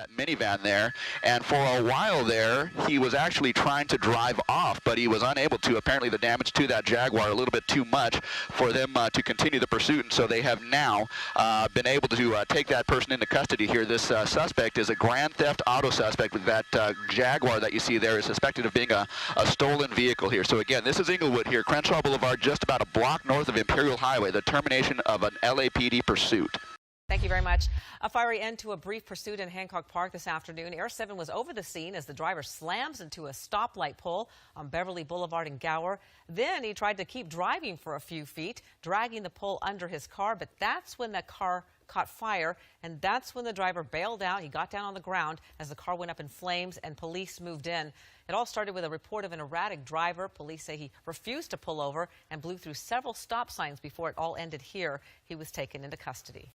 that minivan there, and for a while there he was actually trying to drive off, but he was unable to. Apparently the damage to that Jaguar a little bit too much for them to continue the pursuit, and so they have now been able to take that person into custody here. This suspect is a grand theft auto suspect. With that Jaguar that you see there is suspected of being a stolen vehicle here. So again, this is Inglewood here, Crenshaw Boulevard, just about a block north of Imperial Highway, the termination of an LAPD pursuit. Thank you very much. A fiery end to a brief pursuit in Hancock Park this afternoon. Air 7 was over the scene as the driver slams into a stoplight pole on Beverly Boulevard in Gower. Then he tried to keep driving for a few feet, dragging the pole under his car, but that's when the car caught fire, and that's when the driver bailed out. He got down on the ground as the car went up in flames and police moved in. It all started with a report of an erratic driver. Police say he refused to pull over and blew through several stop signs before it all ended here. He was taken into custody.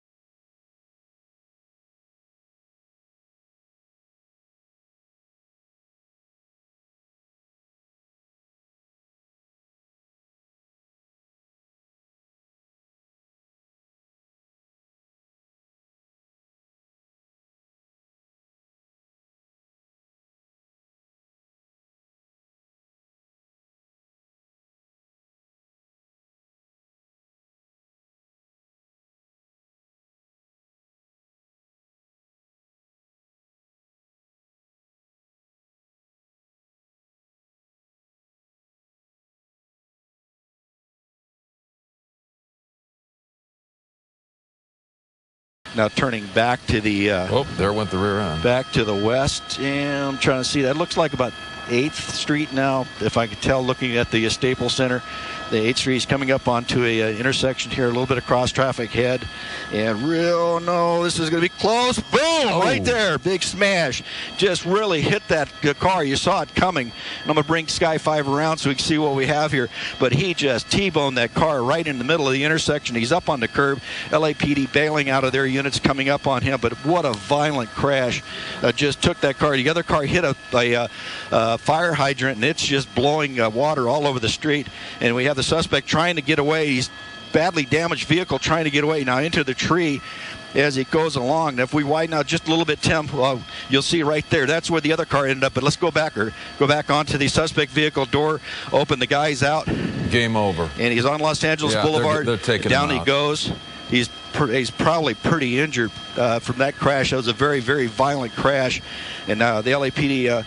Now turning back to the there went the rear end. Back to the west, and I'm trying to see. That looks like about 8th Street now, if I could tell, looking at the Staples Center. The 8th Street is coming up onto a intersection here, a little bit of cross traffic head, and this is going to be close. Boom! Right there, big smash. Just really hit that car. You saw it coming. And I'm going to bring Sky 5 around so we can see what we have here. But he just T-boned that car right in the middle of the intersection. He's up on the curb. LAPD bailing out of their units, coming up on him. But what a violent crash. Just took that car. The other car hit a fire hydrant, and it's just blowing water all over the street. And we have the suspect trying to get away. He's badly damaged vehicle trying to get away now into the tree as it goes along. And if we widen out just a little bit, Tim, you'll see right there. That's where the other car ended up. But let's go back onto the suspect vehicle. Door open. The guy's out. Game over. And he's on Los Angeles Boulevard. They're taking down him he out. goes. He's probably pretty injured from that crash. That was a very, very violent crash. And the LAPD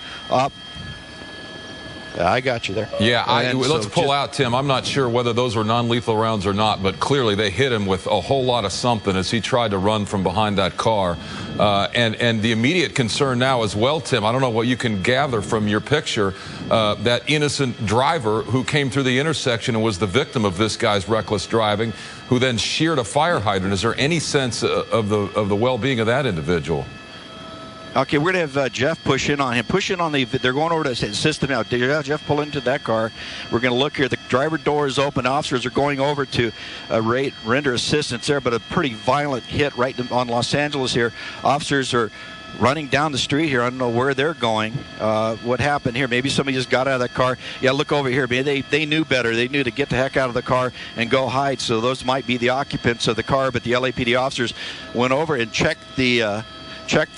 I got you there. Yeah, let's pull out, Tim. I'm not sure whether those were non-lethal rounds or not, but clearly they hit him with a whole lot of something as he tried to run from behind that car. And the immediate concern now as well, Tim, I don't know what you can gather from your picture, that innocent driver who came through the intersection and was the victim of this guy's reckless driving, who then sheared a fire hydrant. Is there any sense of the well-being of that individual? Okay, we're going to have Jeff push in on him. They're going over to the system now. Jeff, pull into that car. We're going to look here. The driver door is open. Officers are going over to render assistance there, but a pretty violent hit right on Los Angeles here. Officers are running down the street here. I don't know where they're going. What happened here? Maybe somebody just got out of that car. Yeah, look over here. They knew better. They knew to get the heck out of the car and go hide. So those might be the occupants of the car, but the LAPD officers went over and checked the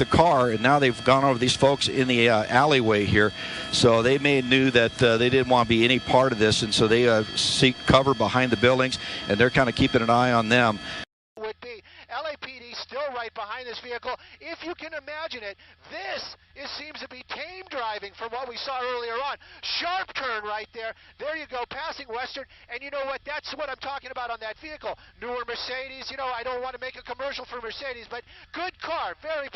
car, and now they've gone over these folks in the alleyway here. So they knew that they didn't want to be any part of this, and so they seek cover behind the buildings, and they're kind of keeping an eye on them. Would be LAPD still right behind this vehicle. If you can imagine it, seems to be tame driving from what we saw earlier on. Sharp turn right there. There you go, passing Western. And you know what? That's what I'm talking about on that vehicle. Newer Mercedes. You know, I don't want to make a commercial for Mercedes, but good car, very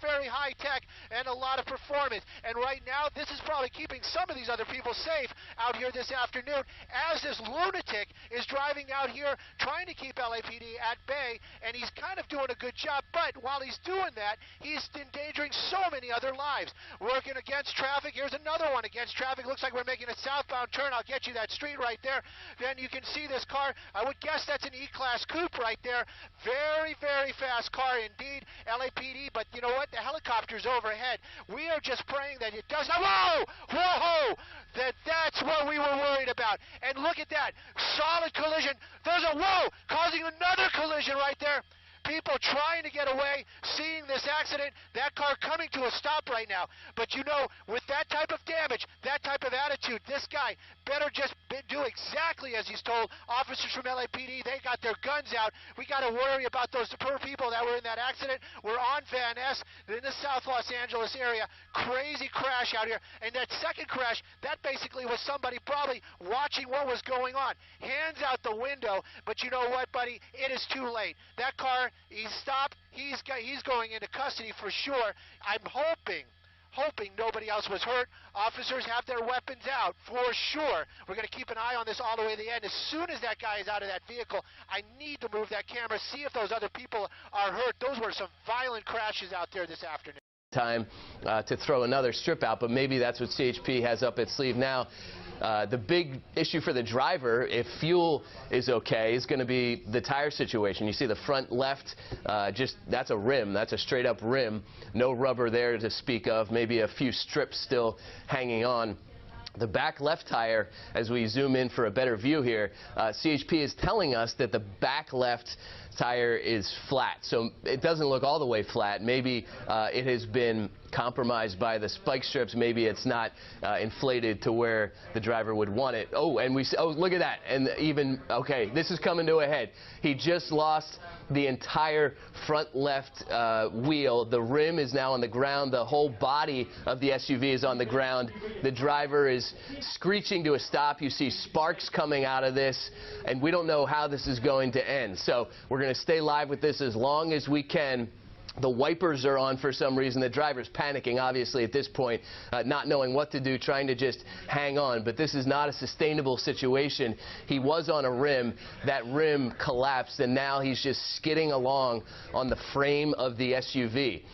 very high tech and a lot of performance. And right now, this is probably keeping some of these other people safe out here this afternoon, as this lunatic is driving out here trying to keep LAPD at bay, and he's kind of doing a good job. But while he's doing that, he's endangering so many other lives. Working against traffic. Here's another one against traffic. Looks like we're making a southbound turn. I'll get you that street right there. Then you can see this car. I would guess that's an E-Class coupe right there. Very, very fast car indeed. LAPD, but you know what? The helicopter's overhead. We are just praying that it does not. Whoa! Whoa! That's what we were worried about. And look at that. Solid collision. There's a whoa! Causing another collision right there. people trying to get away, seeing this accident, that car coming to a stop right now. But you know, with that type of damage, that type of attitude, this guy better just do exactly as he's told. Officers from LAPD, they got their guns out. We got to worry about those poor people that were in that accident. We're on Van Ness in the South Los Angeles area. Crazy crash out here. And that second crash, that basically was somebody probably watching what was going on. Hands out the window. But you know what, buddy? It is too late. That car, he's stopped. He's going into custody for sure. I'm hoping nobody else was hurt. Officers have their weapons out for sure. We're going to keep an eye on this all the way to the end. As soon as that guy is out of that vehicle, I need to move that camera, see if those other people are hurt. Those were some violent crashes out there this afternoon. Time to throw another strip out, but maybe that's what CHP has up its sleeve now. The big issue for the driver, if fuel is okay, is going to be the tire situation. You see the front left, that's a rim. That's a straight up rim. No rubber there to speak of. Maybe a few strips still hanging on. The back left tire, as we zoom in for a better view here, CHP is telling us that the back left tire is flat. So it doesn't look all the way flat. Maybe it has been compromised by the spike strips. Maybe it's not inflated to where the driver would want it. Oh, and look at that. And even, okay, this is coming to a head. He just lost the entire front left wheel. The rim is now on the ground. The whole body of the SUV is on the ground. The driver is screeching to a stop. You see sparks coming out of this, and we don't know how this is going to end. So we're going to stay live with this as long as we can. The wipers are on for some reason. The driver's panicking, obviously, at this point, not knowing what to do, trying to just hang on. But this is not a sustainable situation. He was on a rim. That rim collapsed, and now he's just skidding along on the frame of the SUV.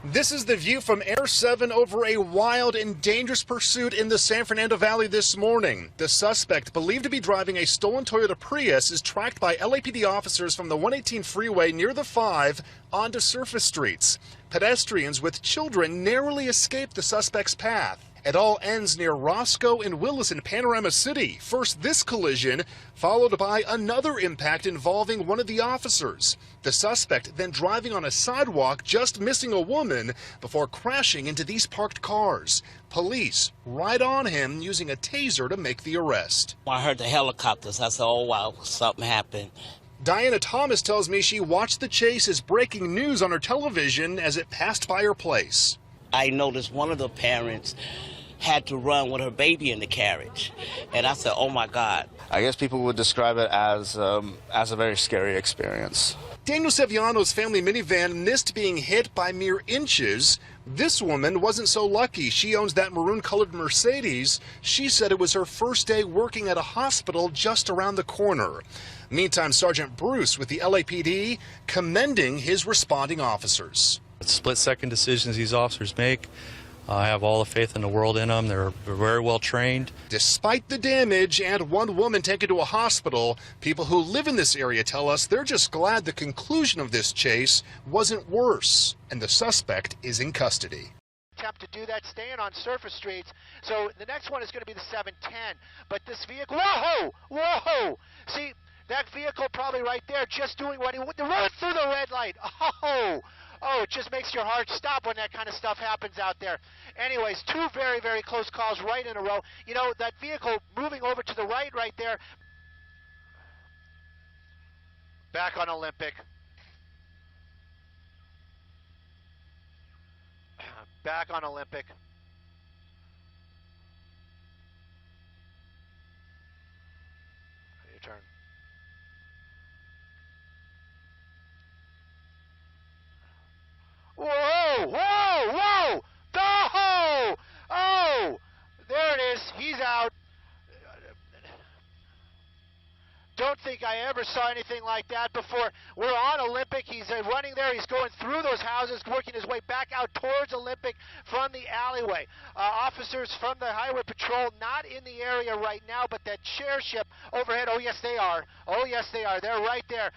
This is the view from Air 7 over a wild and dangerous pursuit in the San Fernando Valley this morning. The suspect, believed to be driving a stolen Toyota Prius, is tracked by LAPD officers from the 118 freeway near the 5 onto surface streets. Pedestrians with children narrowly escaped the suspect's path. It all ends near Roscoe and Willis in Panorama City. First this collision, followed by another impact involving one of the officers. The suspect then driving on a sidewalk, just missing a woman, before crashing into these parked cars. Police right on him, using a taser to make the arrest. When I heard the helicopters, I said, oh wow, something happened. Diana Thomas tells me she watched the chase as breaking news on her television as it passed by her place. I noticed one of the parents had to run with her baby in the carriage, and I said, oh my God. I guess people would describe it as a very scary experience. Daniel Seviano's family minivan missed being hit by mere inches. This woman wasn't so lucky. She owns that maroon-colored Mercedes. She said it was her first day working at a hospital just around the corner. Meantime, Sergeant Bruce with the LAPD commending his responding officers. Split-second decisions these officers make. I have all the faith in the world in them. They're very well trained. Despite the damage and one woman taken to a hospital, people who live in this area tell us they're just glad the conclusion of this chase wasn't worse, and the suspect is in custody. Attempt to do that, staying on surface streets. So the next one is going to be the 710. But this vehicle, whoa! See, that vehicle probably right there just doing what he would, run through the red light. Oh! Oh, it just makes your heart stop when that kind of stuff happens out there. Anyways, two very, very close calls right in a row. You know, that vehicle moving over to the right there. Back on Olympic. Back on Olympic. Your turn. Whoa, whoa, whoa! Oh! Oh! There it is. He's out. Don't think I ever saw anything like that before. We're on Olympic. He's running there. He's going through those houses, working his way back out towards Olympic from the alleyway. Officers from the Highway Patrol not in the area right now, but that chair ship overhead, oh yes they are. Oh yes they are. They're right there.